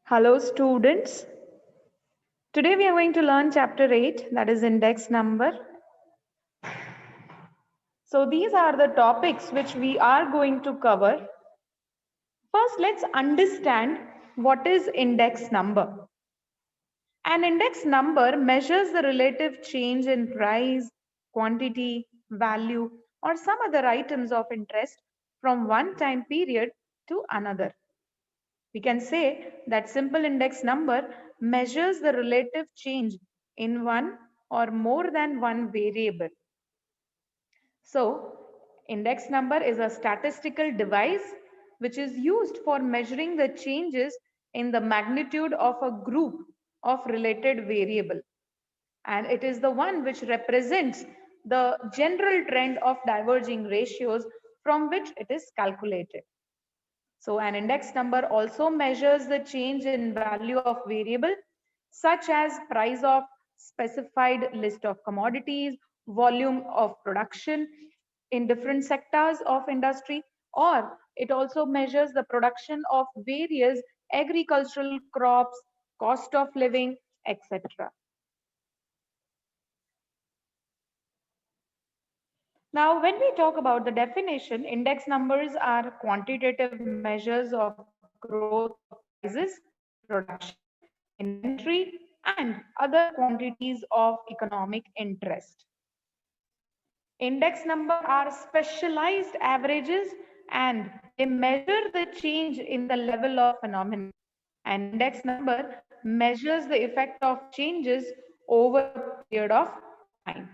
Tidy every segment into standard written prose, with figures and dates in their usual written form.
Hello students. Today we are going to learn chapter 8, that is index number. So these are the topics which we are going to cover. First, let's understand what is index number. An index number measures the relative change in price, quantity, value, or some other items of interest from one time period to another. We can say that simple index number measures the relative change in one or more than one variable. So, index number is a statistical device which is used for measuring the changes in the magnitude of a group of related variable. And it is the one which represents the general trend of diverging ratios from which it is calculated. So an index number also measures the change in value of variable such as price of specified list of commodities, volume of production in different sectors of industry, or it also measures the production of various agricultural crops, cost of living, etc. Now, when we talk about the definition, index numbers are quantitative measures of growth of prices, production, inventory, and other quantities of economic interest. Index numbers are specialized averages and they measure the change in the level of phenomenon. An index number measures the effect of changes over a period of time.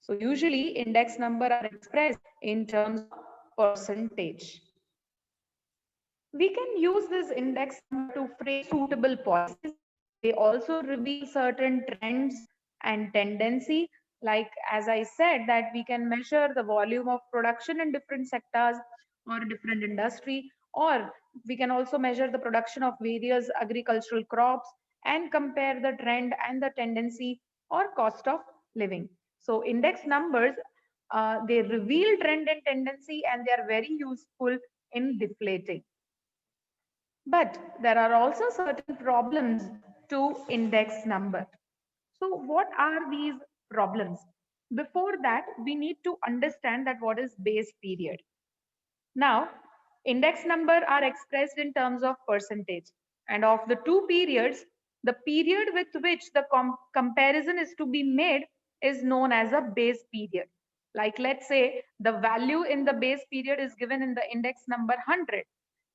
So usually index number are expressed in terms of percentage. We can use this index number to frame suitable policies. They also reveal certain trends and tendency. Like as I said, that we can measure the volume of production in different sectors or different industry, or we can also measure the production of various agricultural crops and compare the trend and the tendency or cost of living. So index numbers, they reveal trend and tendency and they are very useful in deflating. But there are also certain problems to index number. So what are these problems? Before that, we need to understand that what is base period. Now, index number are expressed in terms of percentage. And of the two periods, the period with which the comparison is to be made is known as a base period. Like let's say the value in the base period is given in the index number 100.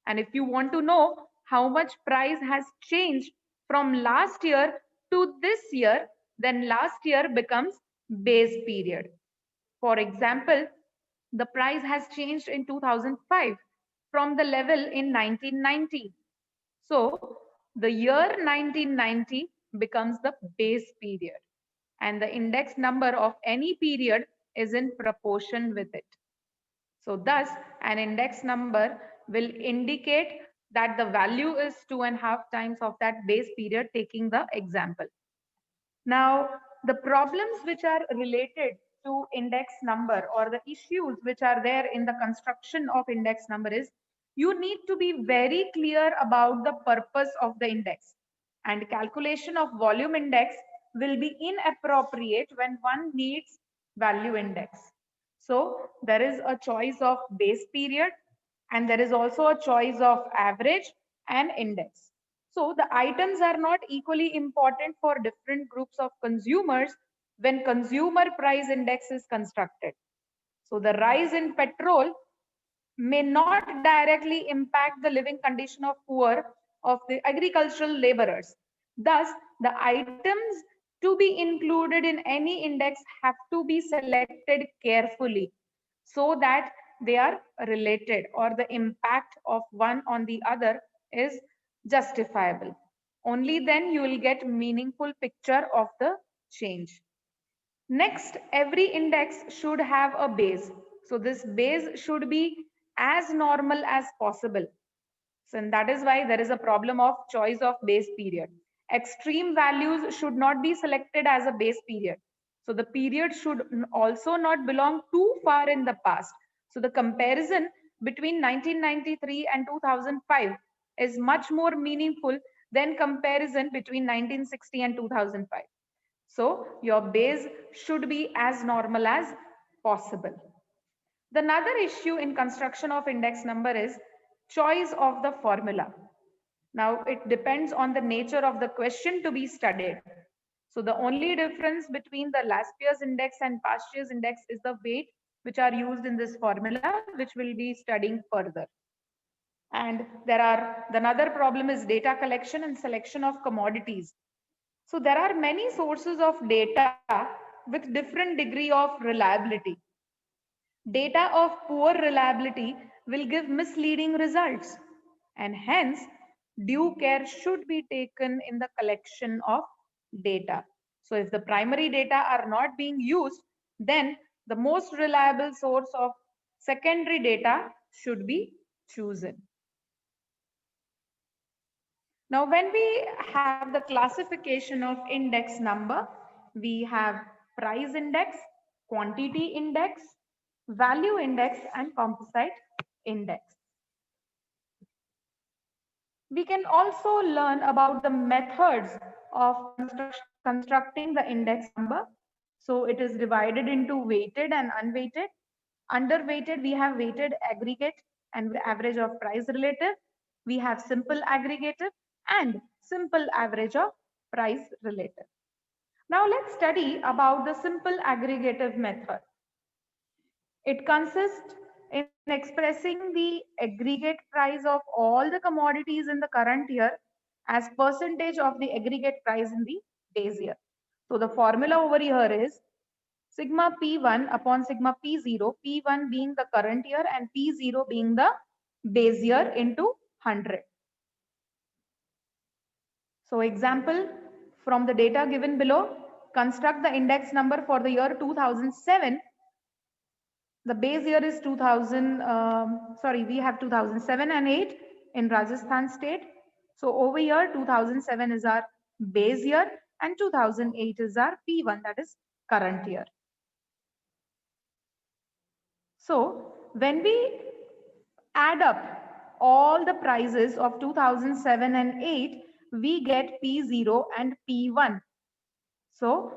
And if you want to know how much price has changed from last year to this year, then last year becomes base period. For example, the price has changed in 2005 from the level in 1990. So the year 1990 becomes the base period and the index number of any period is in proportion with it. So thus an index number will indicate that the value is 2.5 times of that base period, taking the example. Now, the problems which are related to index number or the issues which are there in the construction of index number is you need to be very clear about the purpose of the index, and calculation of volume index will be inappropriate when one needs value index. So there is a choice of base period and there is also a choice of average and index. So the items are not equally important for different groups of consumers when consumer price index is constructed. So the rise in petrol may not directly impact the living condition of poor of the agricultural laborers. Thus, the items to be included in any index have to be selected carefully so that they are related or the impact of one on the other is justifiable. Only then you will get meaningful picture of the change. Next, every index should have a base. So this base should be as normal as possible. So and that is why there is a problem of choice of base period. Extreme values should not be selected as a base period. So the period should also not belong too far in the past. So the comparison between 1993 and 2005 is much more meaningful then comparison between 1960 and 2005. So your base should be as normal as possible. The another issue in construction of index number is choice of the formula. Now it depends on the nature of the question to be studied. So the only difference between the last year's index and past year's index is the weight which are used in this formula, which we'll be studying further. And the another problem is data collection and selection of commodities. So there are many sources of data with different degree of reliability. Data of poor reliability will give misleading results, and hence due care should be taken in the collection of data. So if the primary data are not being used, then the most reliable source of secondary data should be chosen. Now, when we have the classification of index number, we have price index, quantity index, value index, and composite index. We can also learn about the methods of constructing the index number. So it is divided into weighted and unweighted. Under weighted, we have weighted aggregate and average of price relative. We have simple aggregative and simple average of price relative. Now let's study about the simple aggregative method. It consists in expressing the aggregate price of all the commodities in the current year as percentage of the aggregate price in the base year. So the formula over here is sigma P1 upon sigma P0, P1 being the current year and P0 being the base year into 100. So example from the data given below, construct the index number for the year 2007. The base year is 2000, we have 2007 and 8 in Rajasthan state. So over here, 2007 is our base year and 2008 is our P1, that is current year. So when we add up all the prices of 2007 and 8, we get P0 and P1. So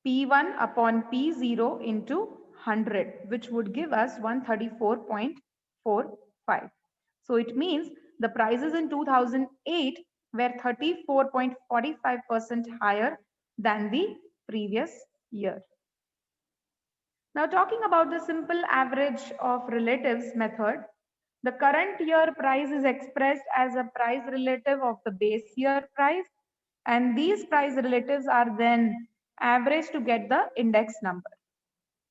P1 upon P0 into 100, which would give us 134.45. So it means the prices in 2008 were 34.45% higher than the previous year. Now talking about the simple average of relatives method, the current year price is expressed as a price relative of the base year price, and these price relatives are then averaged to get the index number.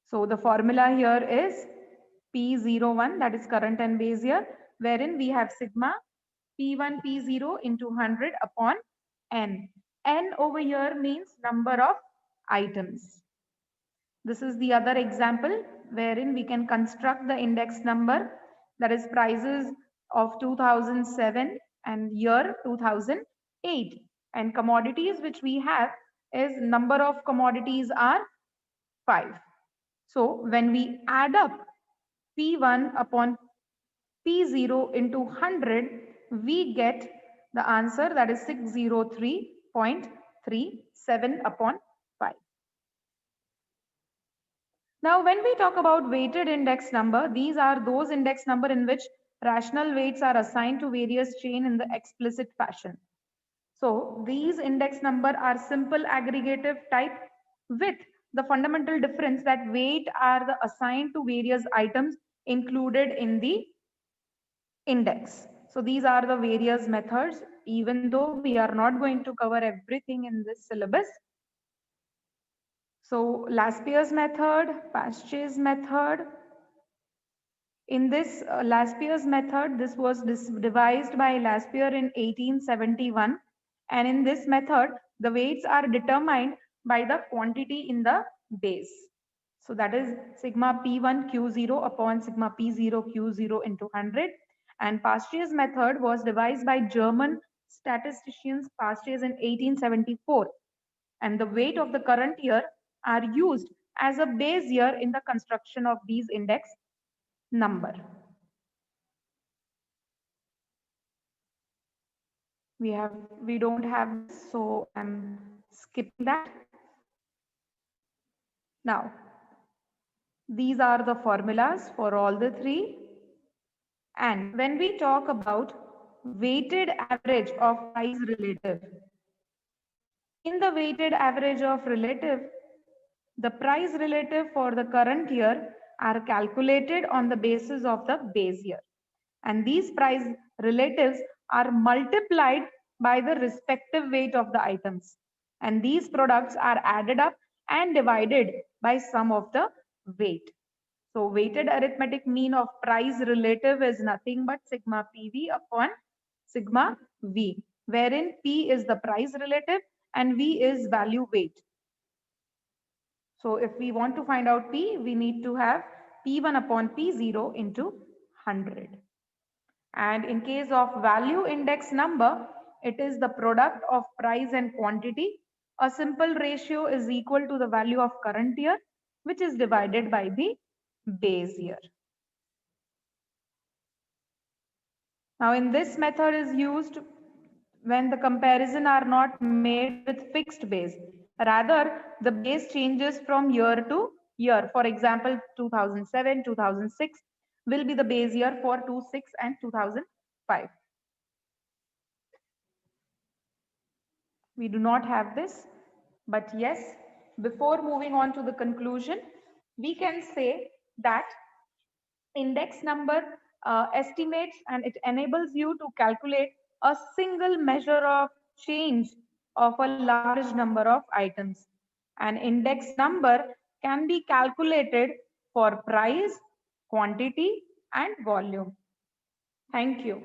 So the formula here is P01, that is current and base year, wherein we have sigma P1 P0 into 100 upon N. N over here means number of items. This is the other example wherein we can construct the index number, that is prices of 2007 and year 2008, and commodities which we have is number of commodities are 5. So when we add up P1 upon P0 into 100, we get the answer, that is 603.37 upon 5. Now, when we talk about weighted index number, these are those index number in which rational weights are assigned to various chain in the explicit fashion. So these index number are simple aggregative type with the fundamental difference that weight are the assigned to various items included in the index. So these are the various methods, even though we are not going to cover everything in this syllabus. So Laspier's method, Pasteur's method. In this Laspier's method, this was devised by Laspier in 1871. And in this method, the weights are determined by the quantity in the base. So that is sigma P1 Q0 upon sigma P0 Q0 into 100. And Pasteur's method was devised by German statisticians Pasteur in 1874. And the weight of the current year are used as a base year in the construction of these index number. We don't have this, so I'm skipping that. Now, these are the formulas for all the three. And when we talk about weighted average of price relative, in the weighted average of relative, the price relative for the current year are calculated on the basis of the base year. And these price relatives are multiplied by the respective weight of the items. And these products are added up and divided by sum of the weight. So weighted arithmetic mean of price relative is nothing but sigma PV upon sigma V, wherein P is the price relative and V is value weight. So if we want to find out P, we need to have P1 upon P0 into 100. And in case of value index number, it is the product of price and quantity. A simple ratio is equal to the value of current year, which is divided by the base year. Now in this method is used when the comparison are not made with fixed base. Rather, the base changes from year to year. For example, 2007, 2006 will be the base year for 2006 and 2005. We do not have this, but yes, before moving on to the conclusion, we can say that index number estimates and it enables you to calculate a single measure of change of a large number of items. An index number can be calculated for price, quantity, and volume. Thank you.